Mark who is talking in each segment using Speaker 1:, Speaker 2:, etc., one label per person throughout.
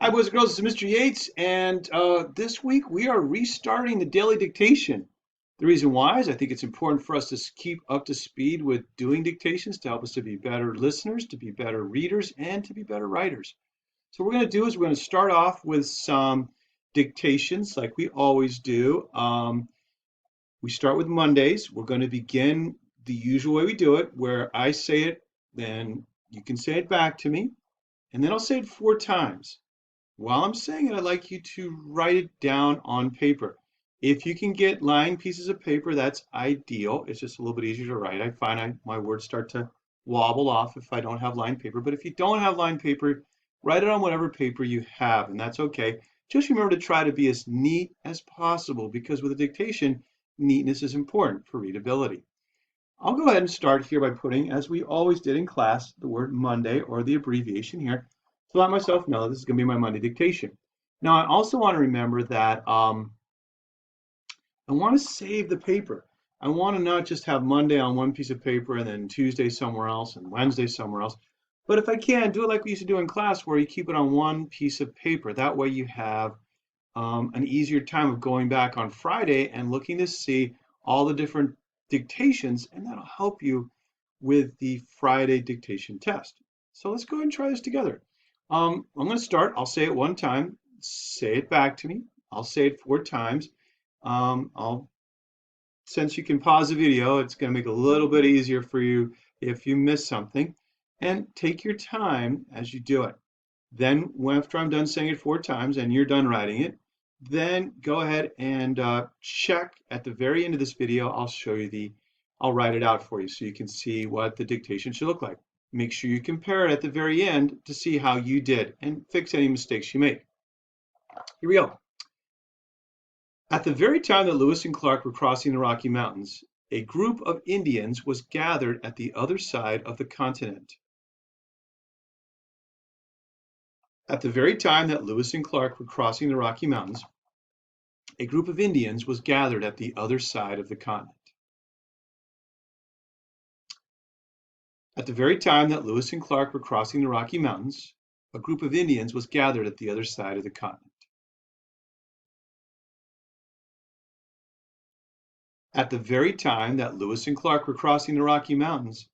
Speaker 1: Hi, boys and girls. This is Mr. Yates, and this week we are restarting the daily dictation. The reason why is I think it's important for us to keep up to speed with doing dictations to help us to be better listeners, to be better readers, and to be better writers. So, what we're going to do is we're going to start off with some dictations like we always do. We start with Mondays. We're going to begin the usual way we do it, where I say it, then you can say it back to me, and then I'll say it 4 times. While I'm saying it, I'd like you to write it down on paper. If you can get lined pieces of paper, that's ideal. It's just a little bit easier to write. I find my words start to wobble off if I don't have lined paper. But if you don't have lined paper, write it on whatever paper you have, and that's okay. Just remember to try to be as neat as possible because with a dictation, neatness is important for readability. I'll go ahead and start here by putting, as we always did in class, the word Monday or the abbreviation here to let myself know this is going to be my Monday dictation. Now, I also want to remember that I want to save the paper. I want to not just have Monday on one piece of paper and then Tuesday somewhere else and Wednesday somewhere else. But if I can, do it like we used to do in class where you keep it on one piece of paper. That way you have an easier time of going back on Friday and looking to see all the different dictations, and that'll help you with the Friday dictation test. So let's go ahead and try this together. I'm going to start. I'll say it 1 time. Say it back to me. I'll say it 4 times. I'll Since you can pause the video, it's going to make it a little bit easier for you if you miss something. And take your time as you do it. Then, after I'm done saying it 4 times and you're done writing it, then go ahead and check at the very end of this video. I'll write it out for you so you can see what the dictation should look like. Make sure you compare it at the very end to see how you did and fix any mistakes you made. Here we go. At the very time that Lewis and Clark were crossing the Rocky Mountains, a group of Indians was gathered at the other side of the continent. At the very time that Lewis and Clark were crossing the Rocky Mountains, a group of Indians was gathered at the other side of the continent. At the very time that Lewis and Clark were crossing the Rocky Mountains, a group of Indians was gathered at the other side of the continent. At the very time that Lewis and Clark were crossing the Rocky Mountains,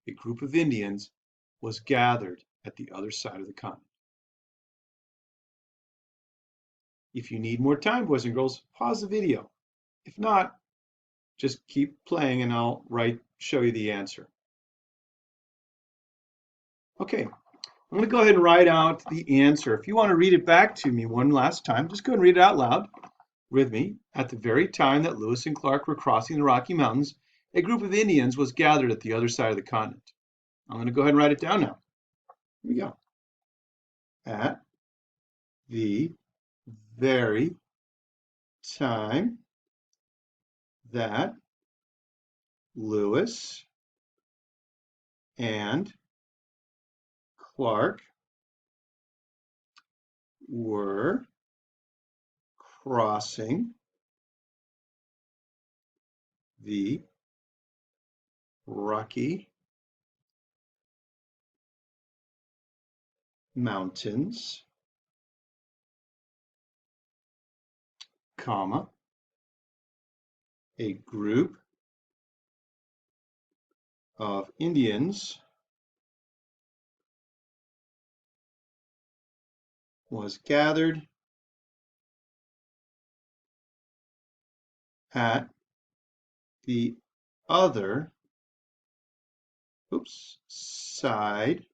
Speaker 1: a group of Indians was gathered at the other side of the continent. If you need more time, boys and girls, pause the video. If not, just keep playing and I'll show you the answer. Okay, I'm going to go ahead and write out the answer. If you want to read it back to me one last time, just go ahead and read it out loud with me. At the very time that Lewis and Clark were crossing the Rocky Mountains, a group of Indians was gathered at the other side of the continent. I'm going to go ahead and write it down now. Here we go. At the very time that Lewis and Clark were crossing the Rocky Mountains, comma, a group of Indians was gathered at the other side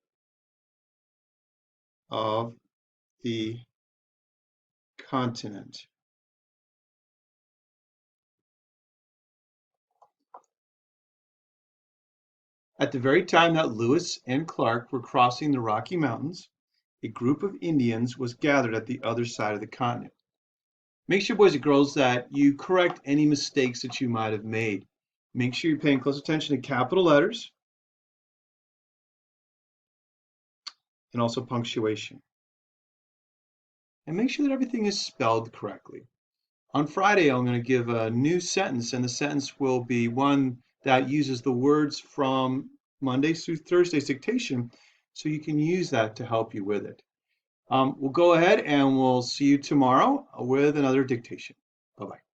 Speaker 1: of the continent. At the very time that Lewis and Clark were crossing the Rocky Mountains, a group of Indians was gathered at the other side of the continent. Make sure, boys and girls, that you correct any mistakes that you might have made. Make sure you're paying close attention to capital letters and also punctuation. And make sure that everything is spelled correctly. On Friday, I'm going to give a new sentence, and the sentence will be one that uses the words from Monday through Thursday's dictation, so you can use that to help you with it. We'll go ahead and we'll see you tomorrow with another dictation. Bye bye.